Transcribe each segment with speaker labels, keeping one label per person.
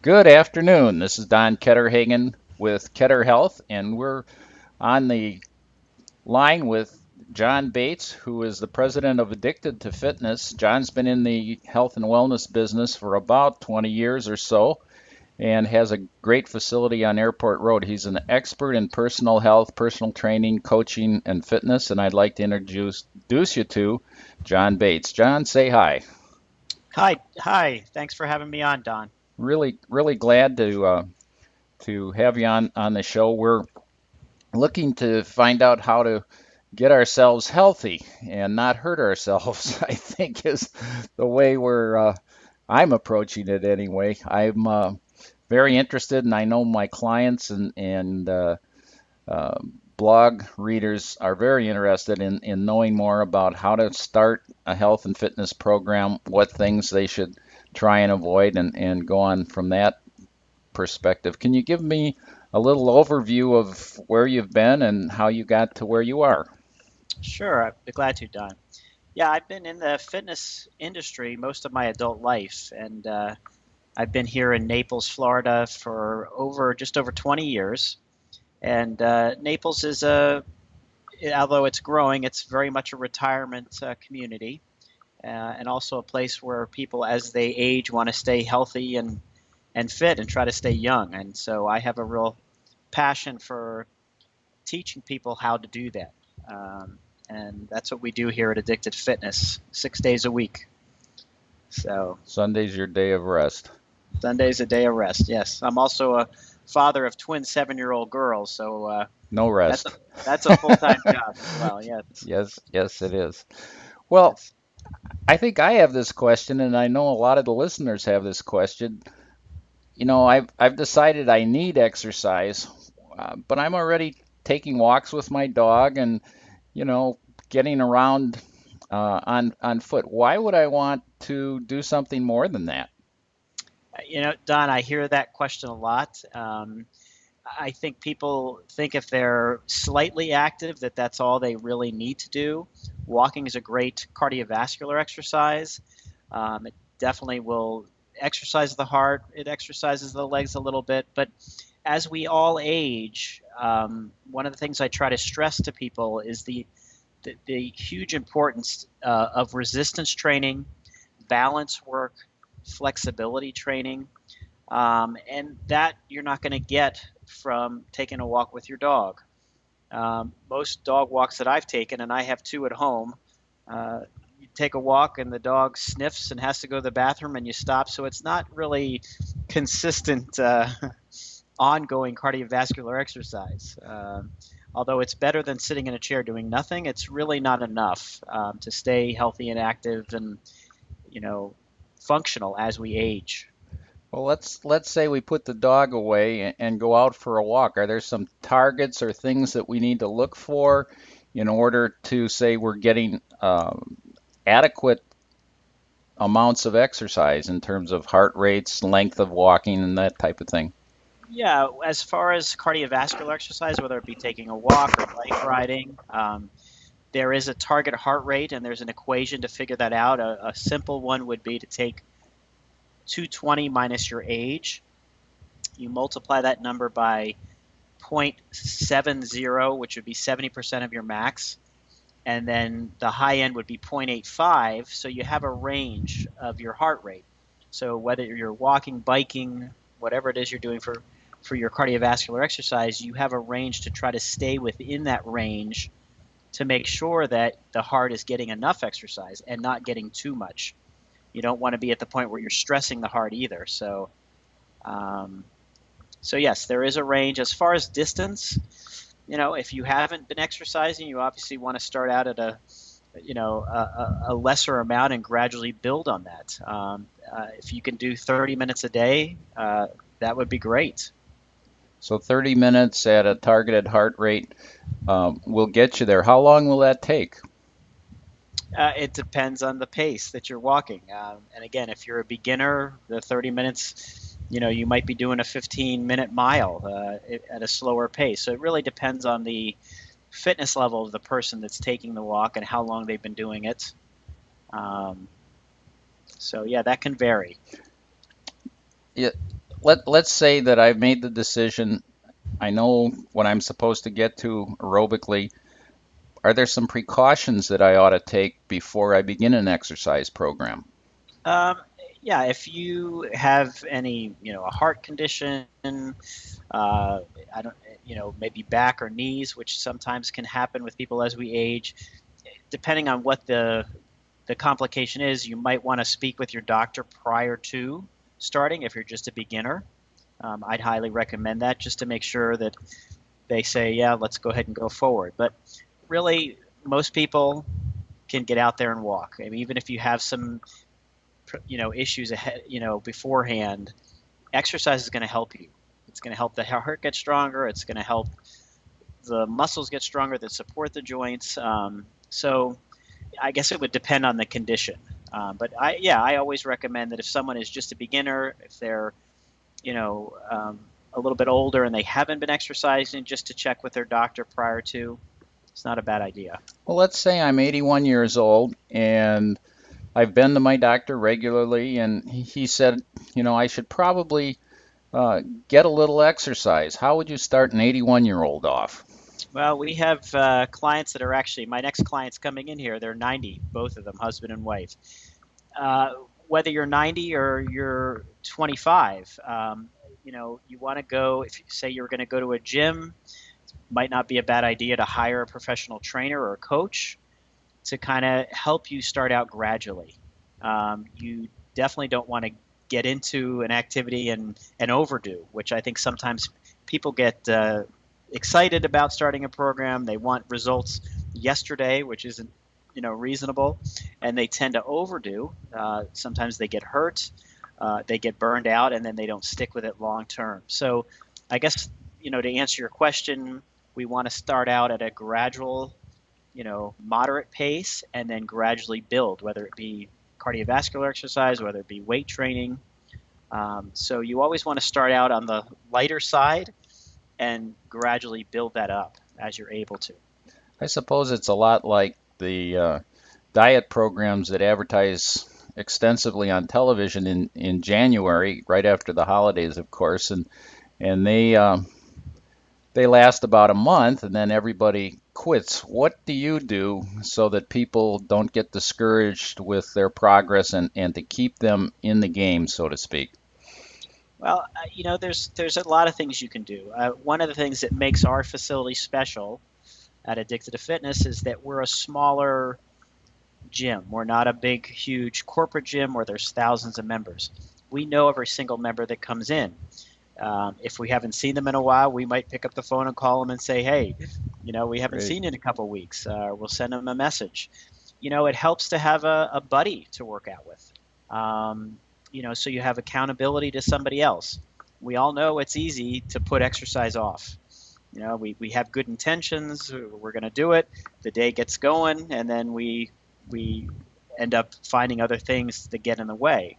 Speaker 1: Good afternoon. This is Don Ketterhagen with Ketter Health, and we're on the line with John Bates, who is the president of Addicted to Fitness. John's been in the health and wellness business for about 20 years or so and has a great facility on Airport Road. He's an expert in personal health, personal training, coaching, and fitness, and I'd like to introduce you to John Bates. John, say hi.
Speaker 2: Hi. Thanks for having me on, Don.
Speaker 1: Really glad to have you on the show. We're looking to find out how to get ourselves healthy and not hurt ourselves, I think is the way I'm approaching it anyway. I'm very interested, and I know my clients and uh, blog readers are very interested in knowing more about how to start a health and fitness program, what things they should try and avoid, and go on from that perspective. Can you give me a little overview of where you've been and how you got to where you are?
Speaker 2: Sure, I'd be glad to, Don. Yeah, I've been in the fitness industry most of my adult life, and I've been here in Naples, Florida, for just over 20 years. And Naples is although it's growing, it's very much a retirement community, and also a place where people, as they age, want to stay healthy and fit and try to stay young. And so I have a real passion for teaching people how to do that. And that's what we do here at Addicted Fitness, 6 days a week. So
Speaker 1: Sunday's your day of rest.
Speaker 2: Sunday's a day of rest. Yes, I'm also a father of twin 7-year-old girls, so
Speaker 1: No
Speaker 2: that's a
Speaker 1: rest.
Speaker 2: that's a full-time job as well. Yes,
Speaker 1: Yes, yes, it is. Well,
Speaker 2: yes.
Speaker 1: I think I have this question, and I know a lot of the listeners have this question. I've decided I need exercise, but I'm already taking walks with my dog and, you know, getting around on foot. Why would I want to do something more than that?
Speaker 2: Don, I hear that question a lot. I think people think if they're slightly active, that that's all they really need to do. Walking is a great cardiovascular exercise. It definitely will exercise the heart. It exercises the legs a little bit. But as we all age, one of the things I try to stress to people is the huge importance of resistance training, balance work, flexibility training, and that you're not going to get from taking a walk with your dog. Most dog walks that I've taken, and I have two at home, you take a walk and the dog sniffs and has to go to the bathroom and you stop. So it's not really consistent, ongoing cardiovascular exercise. Although it's better than sitting in a chair doing nothing, it's really not enough to stay healthy and active and, you know, functional as we age.
Speaker 1: Well, let's say we put the dog away and go out for a walk. Are there some targets or things that we need to look for in order to say we're getting adequate amounts of exercise in terms of heart rates, length of walking, and that type of thing?
Speaker 2: Yeah, as far as cardiovascular exercise, whether it be taking a walk or bike riding, there is a target heart rate, and there's an equation to figure that out. A simple one would be to take 220 minus your age. You multiply that number by 0.70, which would be 70% of your max, and then the high end would be 0.85. So you have a range of your heart rate. So whether you're walking, biking, whatever it is you're doing for your cardiovascular exercise, you have a range to try to stay within that range to make sure that the heart is getting enough exercise and not getting too much. You don't want to be at the point where you're stressing the heart either. Um, so yes, there is a range. As far as distance, if you haven't been exercising, you obviously want to start out at a lesser amount and gradually build on that. If you can do 30 minutes a day, that would be great.
Speaker 1: So 30 minutes at a targeted heart rate will get you there. How long will that take?
Speaker 2: It depends on the pace that you're walking. And again, if you're a beginner, the 30 minutes, you might be doing a 15-minute mile at a slower pace. So it really depends on the fitness level of the person that's taking the walk and how long they've been doing it. Um, so yeah, that can vary.
Speaker 1: Yeah. let's say that I've made the decision. I know what I'm supposed to get to aerobically. Are there some precautions that I ought to take before I begin an exercise program?
Speaker 2: Um, yeah, if you have any, a heart condition, I don't, maybe back or knees, which sometimes can happen with people as we age, depending on what the complication is, you might want to speak with your doctor prior to starting if you're just a beginner. I'd highly recommend that just to make sure that they say, yeah, let's go ahead and go forward. But really, most people can get out there and walk. I mean, even if you have some, issues ahead, beforehand, exercise is going to help you. It's going to help the heart get stronger. It's going to help the muscles get stronger that support the joints. So I guess it would depend on the condition. But I always recommend that if someone is just a beginner, if they're, you know, um, a little bit older and they haven't been exercising, just to check with their doctor prior to, it's not a bad idea.
Speaker 1: Well, let's say I'm 81 years old and I've been to my doctor regularly, and he said, I should probably get a little exercise. How would you start an 81-year-old off?
Speaker 2: Well, we have clients that are actually, my next client's coming in here. They're 90, both of them, husband and wife. Uh, Whether you're 90 or you're 25, you want to go, if you say you're going to go to a gym, might not be a bad idea to hire a professional trainer or a coach to kind of help you start out gradually. You definitely don't want to get into an activity and overdo, which I think sometimes people get excited about starting a program. They want results yesterday, which isn't reasonable, and they tend to overdo. Sometimes they get hurt, they get burned out, and then they don't stick with it long term. So, I guess to answer your question, we want to start out at a gradual, moderate pace, and then gradually build, whether it be cardiovascular exercise, whether it be weight training. So you always want to start out on the lighter side and gradually build that up as you're able to.
Speaker 1: I suppose it's a lot like the diet programs that advertise extensively on television in January, right after the holidays, of course, and they last about a month, and then everybody quits. What do you do so that people don't get discouraged with their progress and to keep them in the game, so to speak?
Speaker 2: Well, there's a lot of things you can do. One of the things that makes our facility special at Addicted to Fitness is that we're a smaller gym. We're not a big, huge corporate gym where there's thousands of members. We know every single member that comes in. If we haven't seen them in a while, we might pick up the phone and call them and say, hey, we haven't
Speaker 1: Great.
Speaker 2: seen you in a couple of weeks. We'll send them a message. It helps to have a buddy to work out with. So you have accountability to somebody else. We all know it's easy to put exercise off. We have good intentions. We're going to do it. The day gets going, and then we end up finding other things that get in the way.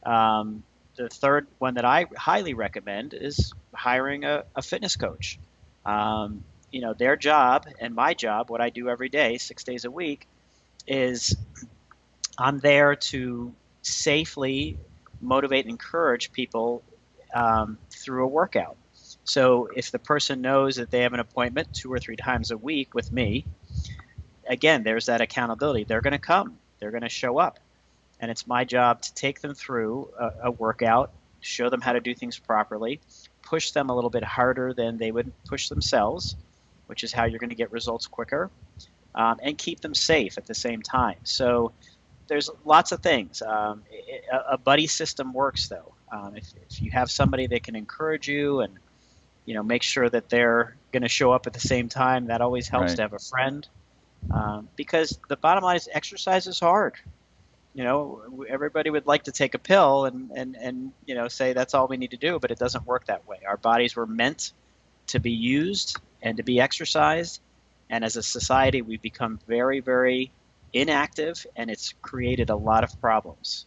Speaker 2: The third one that I highly recommend is hiring a fitness coach. Their job and my job, what I do every day, 6 days a week, is I'm there to safely motivate and encourage people through a workout. So if the person knows that they have an appointment 2 or 3 times a week with me, again, there's that accountability. They're going to come. They're going to show up. And it's my job to take them through a workout, show them how to do things properly, push them a little bit harder than they would push themselves, which is how you're going to get results quicker, and keep them safe at the same time. So there's lots of things. A buddy system works, though. If you have somebody that can encourage you and make sure that they're going to show up at the same time, that always helps
Speaker 1: Right.
Speaker 2: to have a friend. Because the bottom line is exercise is hard. Everybody would like to take a pill and say that's all we need to do, but it doesn't work that way. Our bodies were meant to be used and to be exercised, and as a society, we've become very, very inactive, and it's created a lot of problems,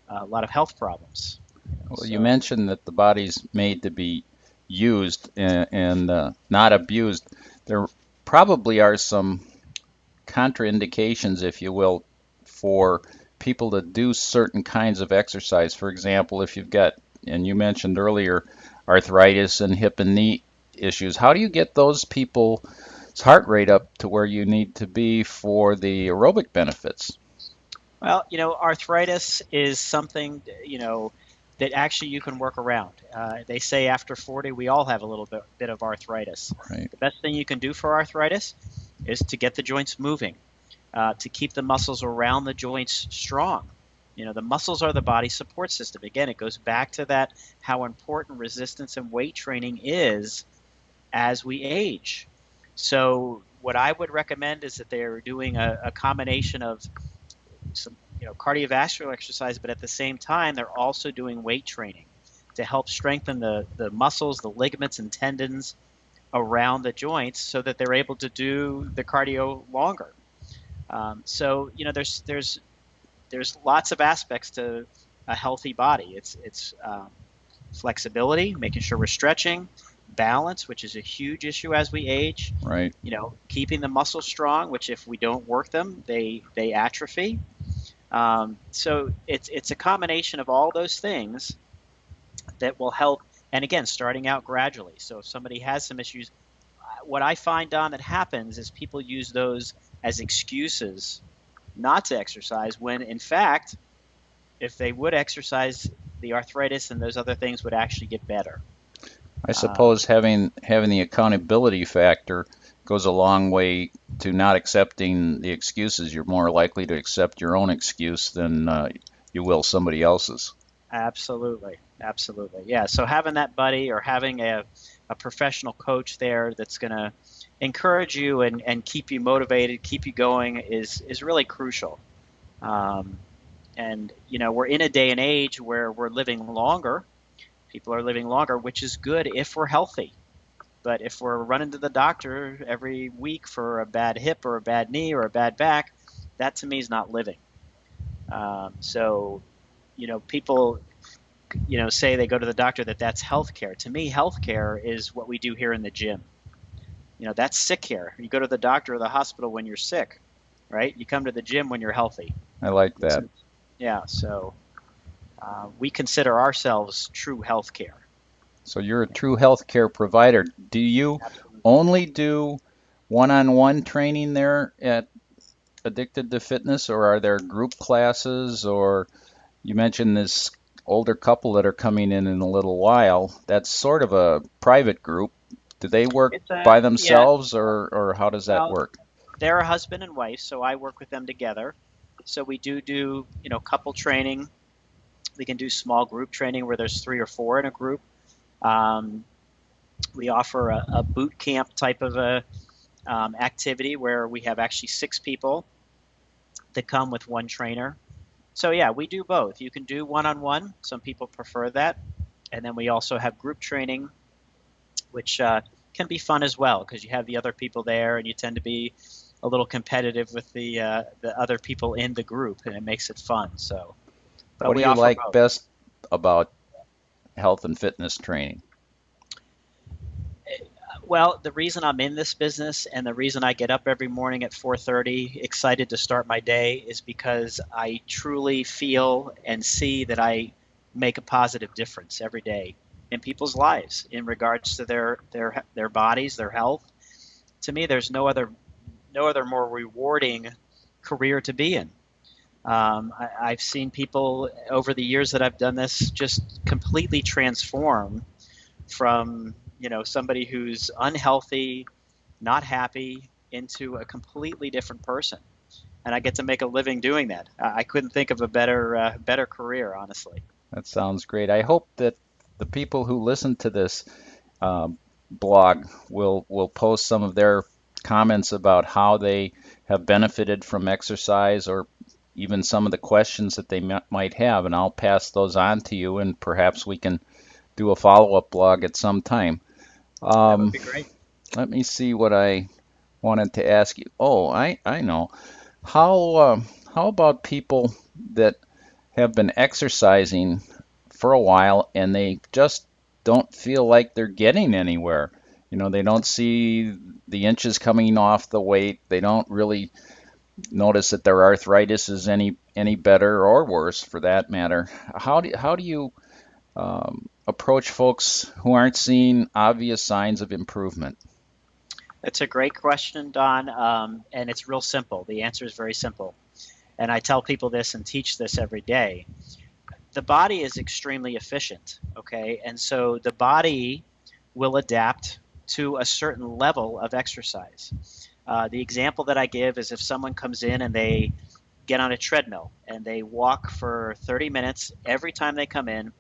Speaker 2: a lot of health problems.
Speaker 1: Well, you
Speaker 2: So,
Speaker 1: mentioned that the body's made to be used and not abused. There probably are some contraindications, if you will, for people to do certain kinds of exercise. For example, if you've got and you mentioned earlier arthritis and hip and knee issues. How do you get those people's heart rate up to where you need to be for the aerobic benefits?
Speaker 2: Well, arthritis is something, that actually you can work around. They say after 40, we all have a little bit of arthritis.
Speaker 1: Right,
Speaker 2: The best thing you can do for arthritis is to get the joints moving, to keep the muscles around the joints strong. The muscles are the body support system. Again, it goes back to that how important resistance and weight training is as we age. So, what I would recommend is that they're doing a combination of some cardiovascular exercise, but at the same time they're also doing weight training to help strengthen the muscles, the ligaments and tendons around the joints so that they're able to do the cardio longer. So there's lots of aspects to a healthy body. It's flexibility, making sure we're stretching, balance, which is a huge issue as we age.
Speaker 1: right.
Speaker 2: Keeping the muscles strong, which if we don't work them, they atrophy. So it's a combination of all those things that will help. And again, starting out gradually. So if somebody has some issues, what I find, Don, that happens is people use those as excuses not to exercise when in fact, if they would exercise, the arthritis and those other things would actually get better.
Speaker 1: I
Speaker 2: Um,
Speaker 1: suppose having the accountability factor goes a long way to not accepting the excuses. You're more likely to accept your own excuse than you will somebody else's.
Speaker 2: Absolutely. Absolutely. Yeah. So having that buddy or having a professional coach there that's going to encourage you and keep you motivated, keep you going is really crucial. Um, and, we're in a day and age where we're living longer. People are living longer, which is good if we're healthy. But if we're running to the doctor every week for a bad hip or a bad knee or a bad back, that to me is not living. So, people say they go to the doctor that's healthcare. To me, healthcare is what we do here in the gym. That's sick care. You go to the doctor or the hospital when you're sick, right? You come to the gym when you're healthy.
Speaker 1: I like that.
Speaker 2: So, yeah, so we consider ourselves true healthcare.
Speaker 1: So you're a true healthcare provider. Do you
Speaker 2: Absolutely.
Speaker 1: only do one-on-one training there at Addicted to Fitness, or are there group classes? Or you mentioned this older couple that are coming in a little while. That's sort of a private group. Do they work
Speaker 2: It's a
Speaker 1: by
Speaker 2: Yeah.
Speaker 1: themselves, or how does that
Speaker 2: Well,
Speaker 1: work?
Speaker 2: they're a husband and wife, so I work with them together. So we do couple training. We can do small group training where there's 3 or 4 in a group. Um, we offer a boot camp type of a activity where we have actually 6 people that come with one trainer. So yeah, we do both. You can do one-on-one. Some people prefer that, and then we also have group training, which can be fun as well because you have the other people there, and you tend to be a little competitive with the other people in the group, and it makes it fun. So, but
Speaker 1: What do
Speaker 2: we
Speaker 1: you
Speaker 2: offer
Speaker 1: like
Speaker 2: both.
Speaker 1: best about health and fitness training?
Speaker 2: Well, the reason I'm in this business and the reason I get up every morning at 4:30 excited to start my day is because I truly feel and see that I make a positive difference every day in people's lives in regards to their bodies, their health. To me, there's no other more rewarding career to be in. I've seen people over the years that I've done this just completely transform from somebody who's unhealthy, not happy, into a completely different person, and I get to make a living doing that. I couldn't think of a better career, honestly.
Speaker 1: That sounds great. I hope that the people who listen to this um, blog will post some of their comments about how they have benefited from exercise, or even some of the questions that they might have, and I'll pass those on to you, and perhaps we can do a follow-up blog at some time.
Speaker 2: That would
Speaker 1: Um,
Speaker 2: be great.
Speaker 1: Let me see what I wanted to ask you. Oh, I know. How about people that have been exercising for a while and they just don't feel like they're getting anywhere? They don't see the inches coming off the weight. They don't really notice that their arthritis is any better or worse for that matter. How do you approach folks who aren't seeing obvious signs of improvement?
Speaker 2: That's a great question, Don, and it's real simple. The answer is very simple. And I tell people this and teach this every day. The body is extremely efficient, okay? And so the body will adapt to a certain level of exercise. The example that I give is if someone comes in and they get on a treadmill and they walk for 30 minutes every time they come in,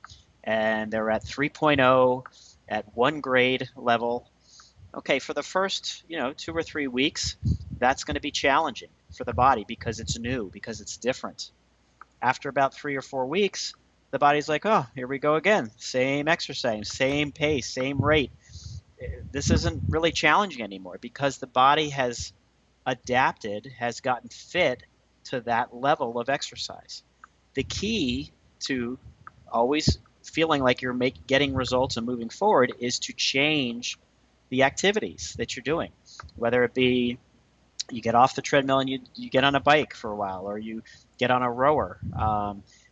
Speaker 2: and they're at 3.0 at 1 grade level. Okay, for the first, 2 or 3 weeks, that's going to be challenging for the body because it's new, because it's different. After about 3 or 4 weeks, the body's like, oh, here we go again. Same exercise, same pace, same rate. This isn't really challenging anymore because the body has adapted, has gotten fit to that level of exercise. The key to always feeling like you're getting results and moving forward is to change the activities that you're doing, whether it be you get off the treadmill and you get on a bike for a while, or you get on a rower.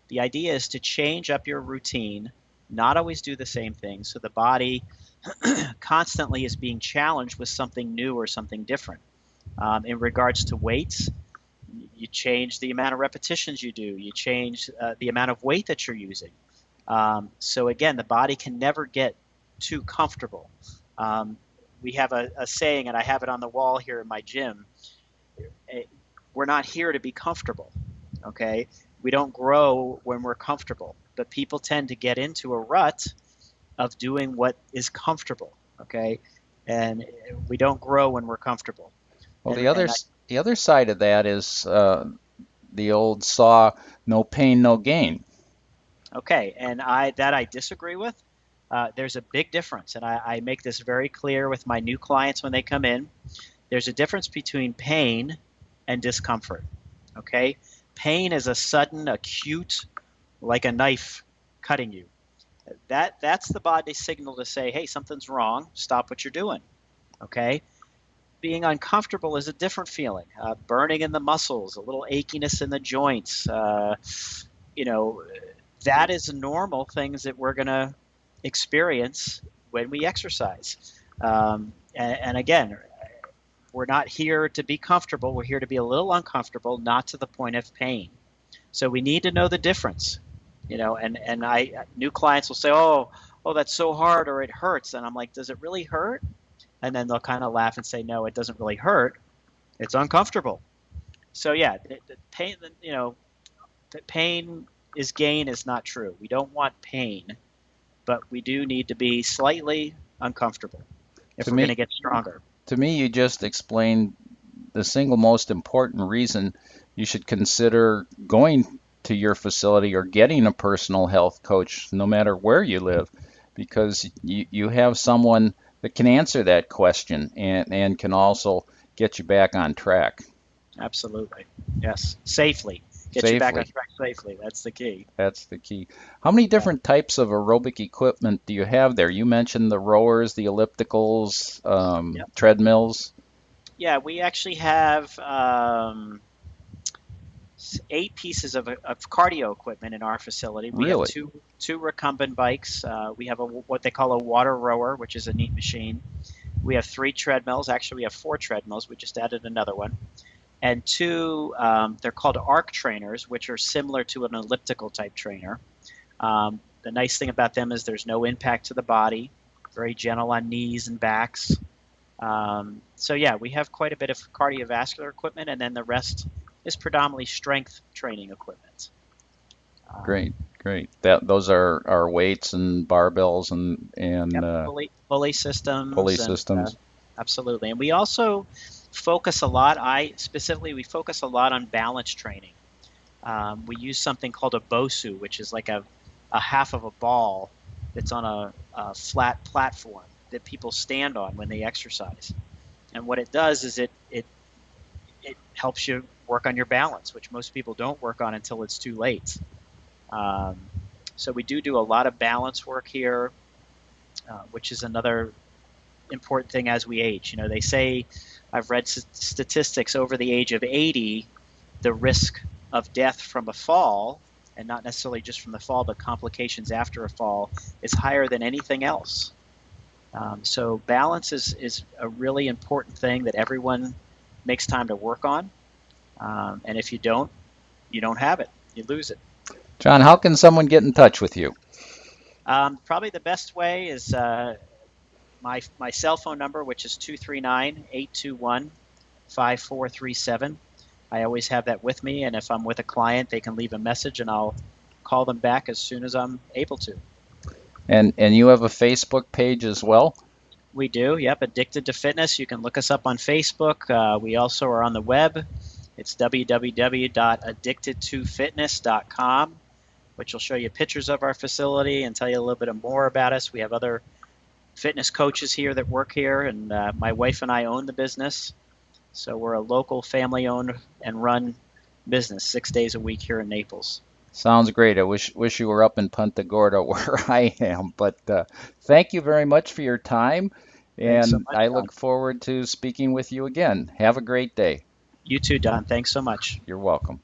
Speaker 2: The idea is to change up your routine, not always do the same thing, so the body constantly is being challenged with something new or something different. In regards to weights, you change the amount of repetitions you do, you change the amount of weight that you're using. So again, the body can never get too comfortable. We have a saying, and I have it on the wall here in my gym. We're not here to be comfortable, okay? We don't grow when we're comfortable, but people tend to get into a rut of doing what is comfortable, okay? And we don't grow when we're comfortable.
Speaker 1: Well,
Speaker 2: And, and I,
Speaker 1: the other side of that is the old saw, no pain, no gain.
Speaker 2: okay, and I disagree with. There's a big difference, and I make this very clear with my new clients when they come in. There's a difference between pain and discomfort, okay? Pain is a sudden, acute, like a knife cutting you. That's the body's signal to say, hey, something's wrong, stop what you're doing, okay? Being uncomfortable is a different feeling. Burning in the muscles, a little achiness in the joints, you know, that is normal things that we're going to experience when we exercise. And again, we're not here to be comfortable. We're here to be a little uncomfortable, not to the point of pain. So we need to know the difference, and new clients will say, oh, that's so hard, or it hurts. And I'm like, does it really hurt? And then they'll kind of laugh and say, no, it doesn't really hurt. It's uncomfortable. So yeah, the pain, pain is gain is not true. We don't want pain, but we do need to be slightly uncomfortable if
Speaker 1: To
Speaker 2: we're going to
Speaker 1: me,
Speaker 2: get stronger.
Speaker 1: to me, you just explained the single most important reason you should consider going to your facility or getting a personal health coach, no matter where you live, because you have someone that can answer that question and can also get you back on track
Speaker 2: Absolutely. Yes. Safely. Get you back on
Speaker 1: safely.
Speaker 2: track safely. That's the key.
Speaker 1: That's the key. How many
Speaker 2: Yeah.
Speaker 1: different types of aerobic equipment do you have there? You mentioned the rowers, the ellipticals,
Speaker 2: Yep.
Speaker 1: treadmills.
Speaker 2: Yeah, we actually have 8 pieces of cardio equipment in our facility. We have
Speaker 1: Really?
Speaker 2: two recumbent bikes. We have what they call a water rower, which is a neat machine. We have 3 treadmills. Actually, we have 4 treadmills. We just added another one. And two, they're called arc trainers, which are similar to an elliptical type trainer. The nice thing about them is there's no impact to the body, very gentle on knees and backs. So yeah, we have quite a bit of cardiovascular equipment, and then the rest is predominantly strength training equipment. Um,
Speaker 1: Great, great. Those are weights and barbells and
Speaker 2: yep, pulley
Speaker 1: pulley
Speaker 2: systems, and
Speaker 1: systems.
Speaker 2: absolutely. And we also focus a lot. We focus a lot on balance training. We use something called a BOSU, which is like a half of a ball that's on a flat platform that people stand on when they exercise. And what it does is it helps you work on your balance, which most people don't work on until it's too late. Um, so we do a lot of balance work here, which is another important thing as we age. They say, I've read statistics over the age of 80, the risk of death from a fall and not necessarily just from the fall, but complications after a fall, is higher than anything else. So balance is a really important thing that everyone makes time to work on. And if you don't have it. You lose it.
Speaker 1: John, how can someone get in touch with you?
Speaker 2: Probably the best way is my cell phone number, which is 239-821-5437. I always have that with me, and if I'm with a client, they can leave a message, and I'll call them back as soon as I'm able to.
Speaker 1: And you have a Facebook page as well?
Speaker 2: We do, yep, Addicted to Fitness. You can look us up on Facebook. We also are on the web. It's www.addictedtofitness.com, which will show you pictures of our facility and tell you a little bit more about us. We have other fitness coaches here that work here, and my wife and I own the business. So we're a local family-owned and run business 6 days a week here in Naples.
Speaker 1: Sounds great. I wish you were up in Punta Gorda where I am. But thank you very much for your time,
Speaker 2: Thanks so
Speaker 1: and
Speaker 2: much,
Speaker 1: I
Speaker 2: Don.
Speaker 1: look forward to speaking with you again. Have a great day.
Speaker 2: You too, Don. Thanks so much.
Speaker 1: You're welcome.